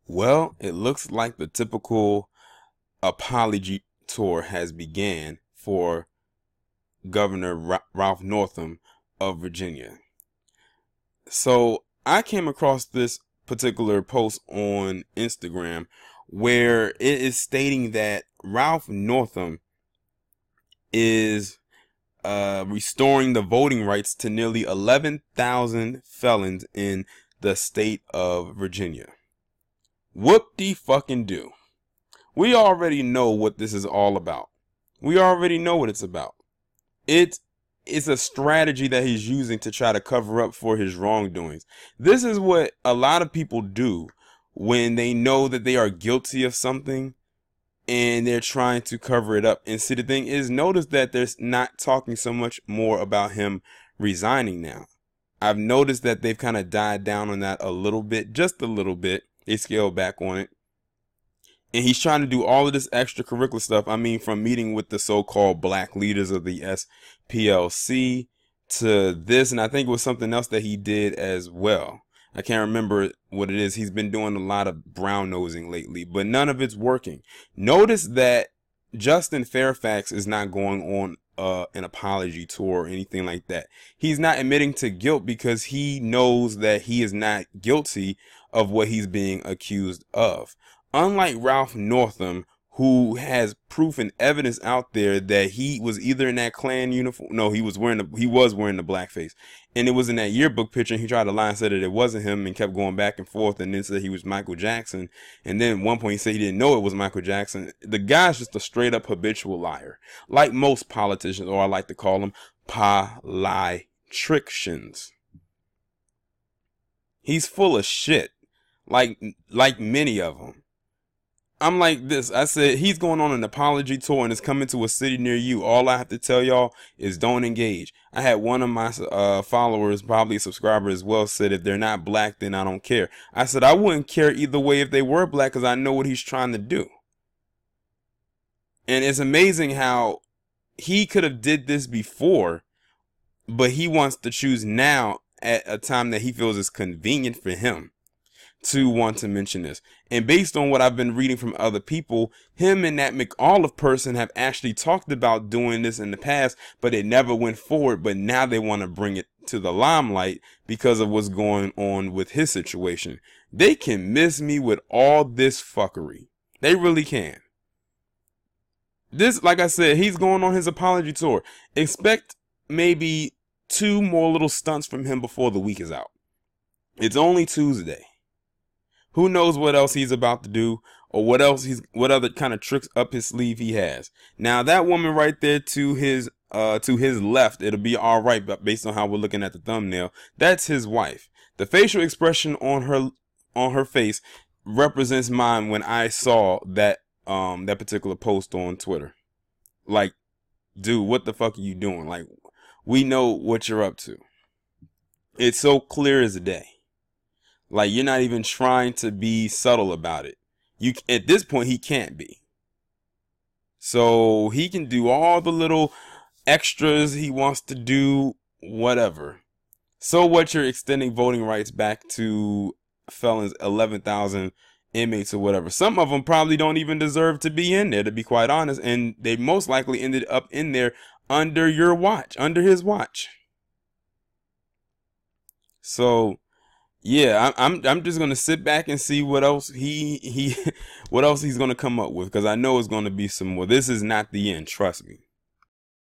Well, it looks like the typical apology tour has began for Governor Ralph Northam of Virginia. So I came across this particular post on Instagram where it is stating that Ralph Northam is restoring the voting rights to nearly 11,000 felons in the state of Virginia. Whoop-de-fucking-do. We already know what this is all about. We already know what it's about. It is a strategy that he's using to try to cover up for his wrongdoings. This is what a lot of people do when they know that they are guilty of something and they're trying to cover it up. And see, the thing is, notice that there's not talking so much more about him resigning now. I've noticed that they've kind of died down on that a little bit, just a little bit. They scaled back on it. And he's trying to do all of this extracurricular stuff. I mean, from meeting with the so-called black leaders of the SPLC to this. And I think it was something else that he did as well. I can't remember what it is. He's been doing a lot of brown nosing lately, but none of it's working. Notice that Justin Fairfax is not going on an apology tour or anything like that. He's not admitting to guilt because he knows that he is not guilty of what he's being accused of. Unlike Ralph Northam, who has proof and evidence out there that he was either in that Klan uniform. No, he was wearing the blackface. And it was in that yearbook picture. And he tried to lie and said that it wasn't him and kept going back and forth and then said he was Michael Jackson. And then at one point he said he didn't know it was Michael Jackson. The guy's just a straight up habitual liar. Like most politicians, or I like to call them politricians. He's full of shit. Like many of them. I'm like this. I said, he's going on an apology tour and it's coming to a city near you. All I have to tell y'all is don't engage. I had one of my followers, probably a subscriber as well, said if they're not black, then I don't care. I said I wouldn't care either way if they were black because I know what he's trying to do. And it's amazing how he could have did this before, but he wants to choose now at a time that he feels is convenient for him to want to mention this. And based on what I've been reading from other people, him and that McAuliffe person have actually talked about doing this in the past, but it never went forward. But now they want to bring it to the limelight because of what's going on with his situation. They can miss me with all this fuckery. They really can. This, like I said, he's going on his apology tour. Expect maybe 2 more little stunts from him before the week is out. It's only Tuesday. Who knows what else he's about to do or what other kind of tricks up his sleeve he has. Now that woman right there to his left, it'll be all right, but based on how we're looking at the thumbnail, that's his wife. The facial expression on her face represents mine when I saw that particular post on Twitter. Like, dude, what the fuck are you doing? Like, we know what you're up to. It's so clear as day. Like, you're not even trying to be subtle about it. At this point, he can't be. So he can do all the little extras he wants to do, whatever. So what, you're extending voting rights back to felons, 11,000 inmates or whatever. Some of them probably don't even deserve to be in there, to be quite honest. And they most likely ended up in there under your watch, under his watch. So yeah, I'm just gonna sit back and see what else what else he's gonna come up with, because I know it's gonna be some more. This is not the end, trust me.